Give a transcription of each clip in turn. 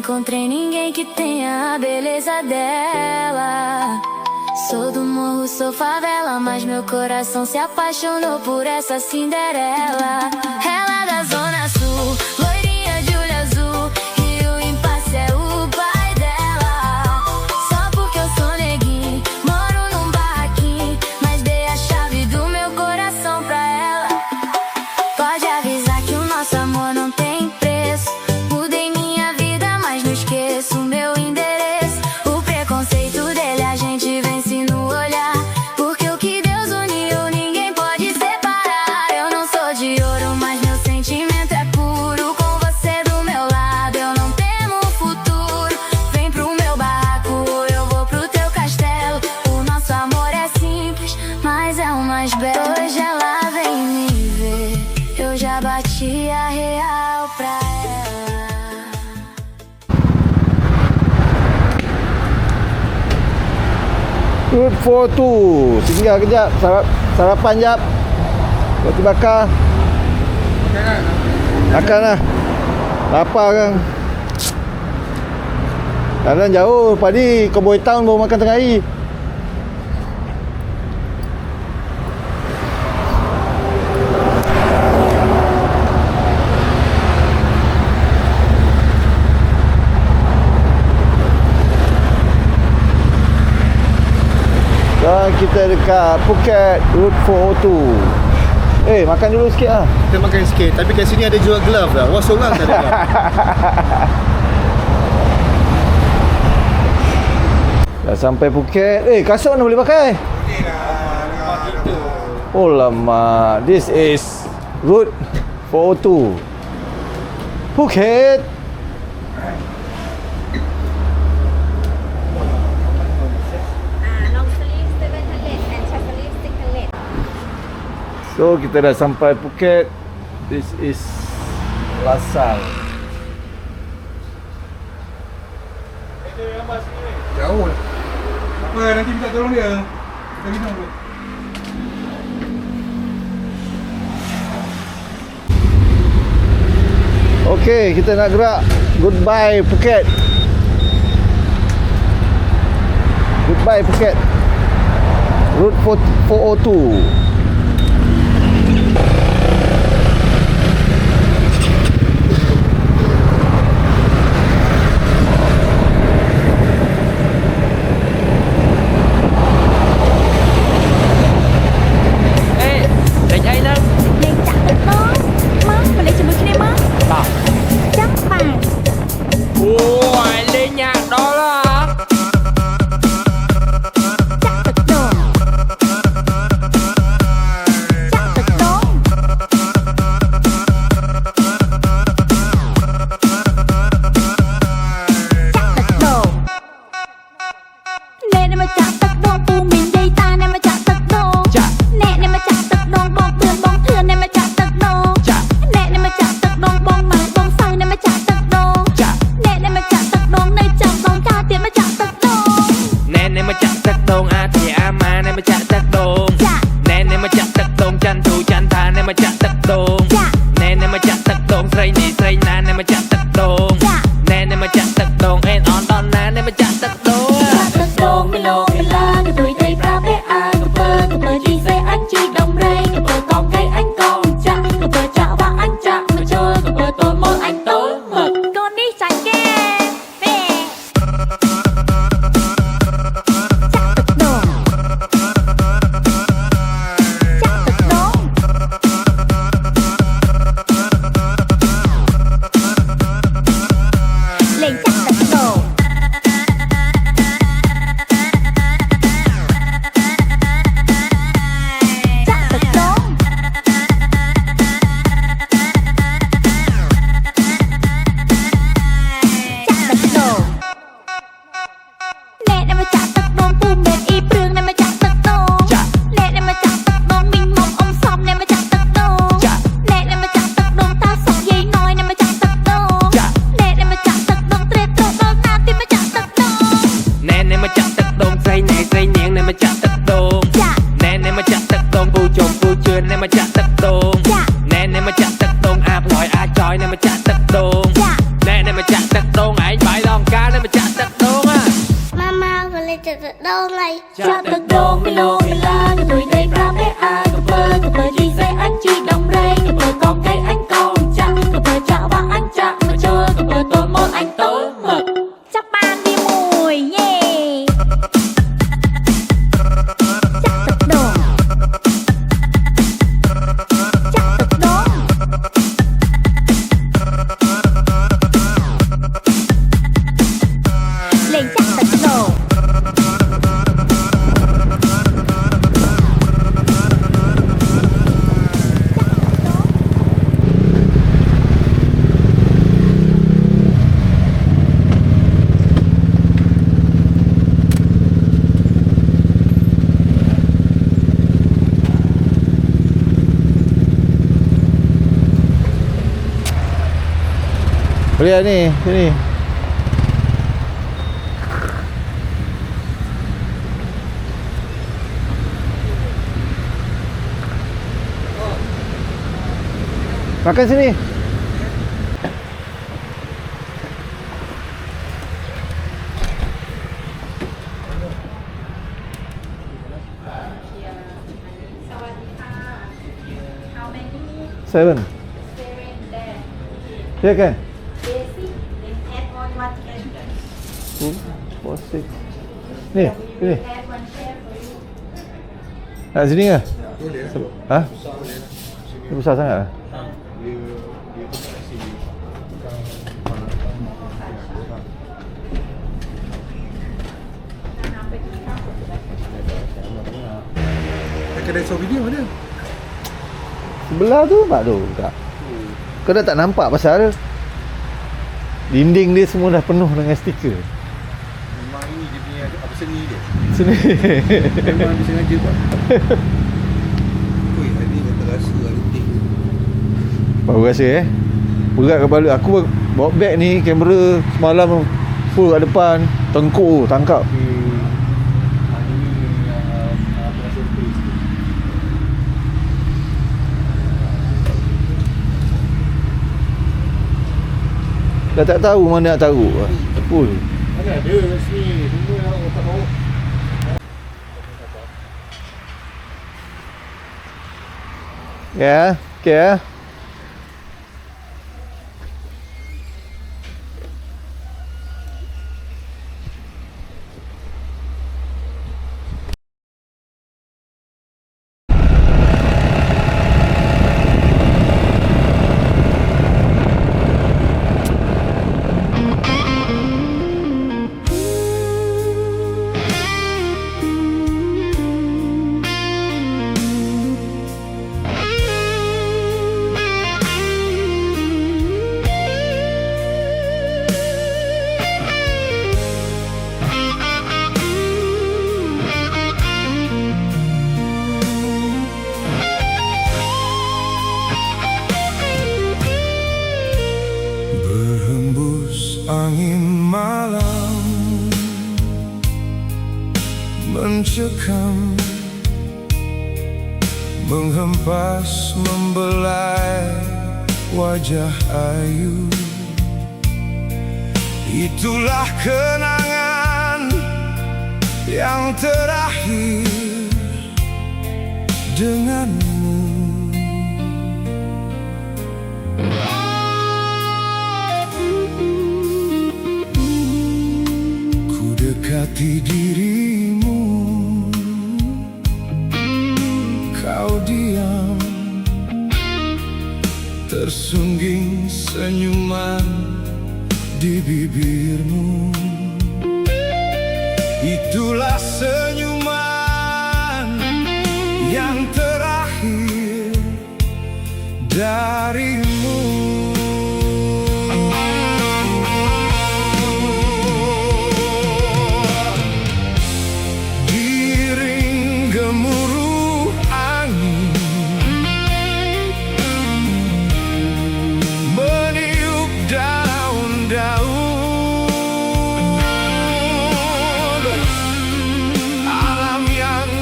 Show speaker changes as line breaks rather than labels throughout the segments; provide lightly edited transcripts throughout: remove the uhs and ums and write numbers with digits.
encontrei ninguém que tenha a beleza dela. Sou do morro, sou favela, mas meu coração se apaixonou por essa Cinderela. Ela é da Zona Sul, loirinha de olho azul, e o impasse é o pai dela. Só porque eu sou neguinho, moro num barraquinho, mas dei a chave do meu coração pra ela. Pode avisar que o nosso amor não tem preço. Mudei minha vida, mas não esqueço o meu endereço. O preconceito dele a gente vence no olhar, porque o que Deus uniu ninguém pode separar. Eu não sou de ouro, mas meu sentimento é puro. Com você do meu lado eu não temo futuro. Vem pro meu barraco ou eu vou pro teu castelo. O nosso amor é simples, mas é o mais belo. Hoje ela vem me ver, eu já bati a real pra ela.
Route 42. Tinggal kejap, sarapan jap. Roti bakar. Makan lah. Lapar kan. Jalan jauh. Padi Cowboy Town baru makan tengah hari. Dan kita dekat Phuket, Route 402. Makan dulu sikit lah.
Kita makan sikit. Tapi kat sini ada jual glove lah. Wah, seorang tak ada glove.
Dah sampai Phuket. Kasut mana boleh pakai?
Boleh lah. Kita.
Oh lama. This is Route 402 Phuket.
Long sleeve 700 and short sleeve 600.
So kita dah sampai Phuket. This is Lasal.
Jauh lah. Apa, nanti minta tolong dia. Kita minum dulu.
Okay, kita nak gerak. Goodbye Phuket. Goodbye Phuket. Route 402.
đâu này.
Cha tật đôn mi lô mi la cái tuổi đây ra bé a cái bơ chi dây anh chi đồng rây cái bơ con cây anh con cha cái bơ cha ba anh cha mà chơi cái bơ tôi mơ anh tối mực.
Chắc ban đi mùi yeah. Chắc tật đồ. Chắc tật đố. Lên chắc tật đồ.
Boleh ni, sini. Makan sini. Seven. Ya kan? 2, 4, 6. Ni, sini. Nak sini ke? Ha? Ini besar sangat lah.
Kedai show video mana?
Sebelah tu pak tu kak. Kau dah tak nampak pasal dinding dia semua dah penuh dengan stiker.
Memang ini dia punya apa seni dia.
Sini.
Memang dia sengaja buat. Oi, hari ni kau terasa letih.
Baru rasa berat kepala. Aku bawa beg ni, kamera semalam full kat depan, tengkuk tangkap.
Hari ni aku rasa letih sikit.
Dah tak tahu mana nak taruh. Full.
Mana ada kat sini. Semua orang tak tahu.
Ya, okey ya.
Angin malam mencekam, menghempas, membelai wajah ayu. Itulah kenangan yang terakhir denganmu. Dekati dirimu, kau diam, tersungging senyuman di bibirmu. Itulah senyuman yang terakhir darimu.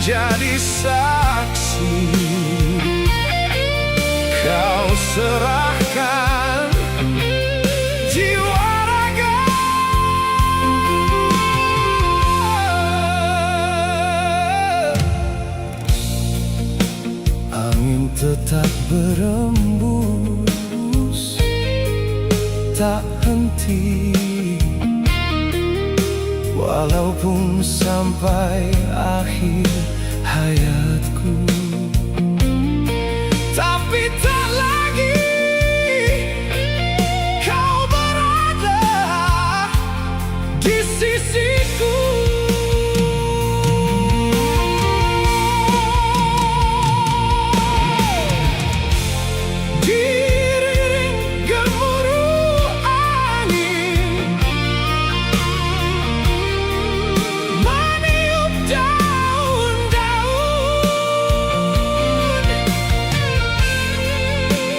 Jadi saksi, kau tetap berembus, tak henti, walaupun sampai akhir hayatku. Tapi tak lagi kau berada di sisiku. Diiring gemuruh angin, meniup daun-daun,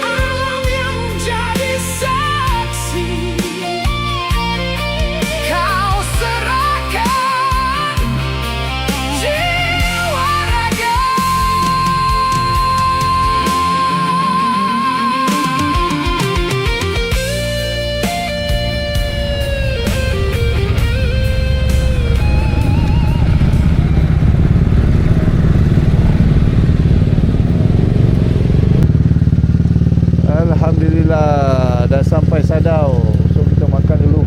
alam yang jadi saksi, kau serahkan jiwa raga.
Alhamdulillah dah sampai Sadau. So kita makan dulu.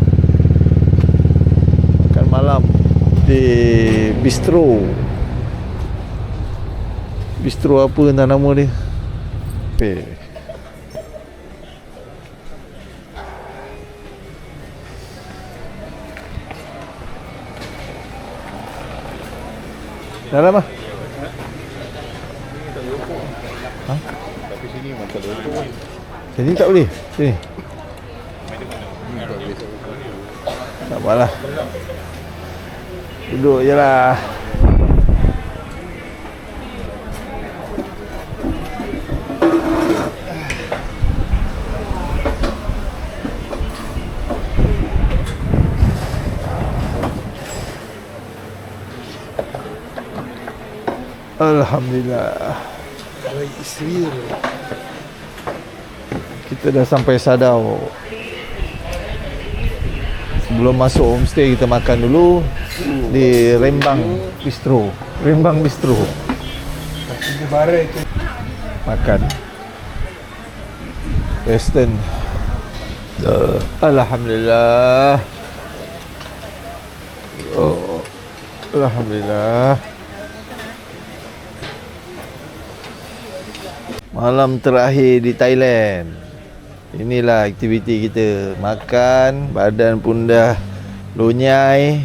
Makan malam di bistro. Bistro apa entah nama dia. Dalam ah. Sini tak boleh. Sini. Tak apalah. Duduk je lah. Alhamdulillah. Kita dah sampai Sadau. Sebelum masuk homestay kita makan dulu di Rembang Bistro. Rembang Bistro. Makan Western. Alhamdulillah. Oh, Alhamdulillah. Malam terakhir di Thailand. Inilah aktiviti kita. Makan, badan pun dah lonyai.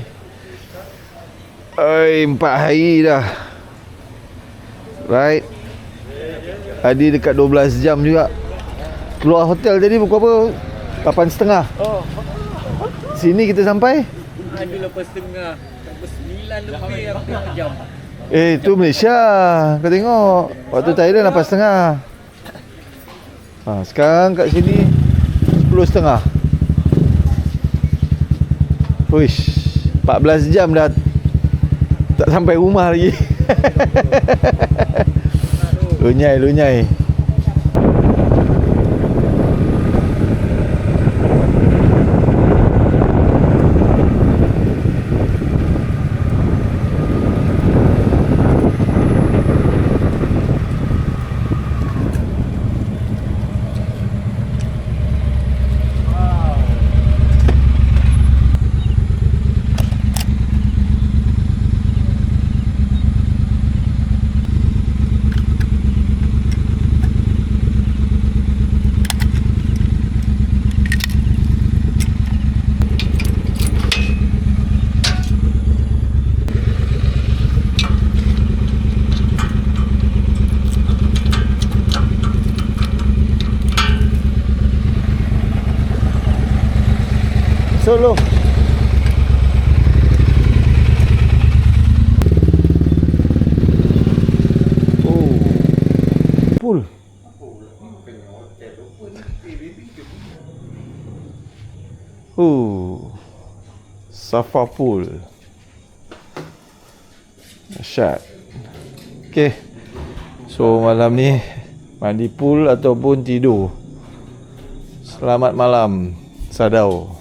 4 hari dah. Right. Tadi dekat 12 jam juga. Keluar hotel tadi pukul apa? 8.30.
Oh.
Sini kita sampai?
Ada 8.30. 9 lebih hampir jam.
Itu Malaysia. Kau tengok. Waktu Thailand 8.30. Sekarang kat sini 10.30. Uish, 14 jam dah tak sampai rumah lagi. Lunyai. Solo. Oh. Pool. Safa pool. Dahsyat. Okay. So malam ni mandi pool ataupun tidur. Selamat malam Sadau.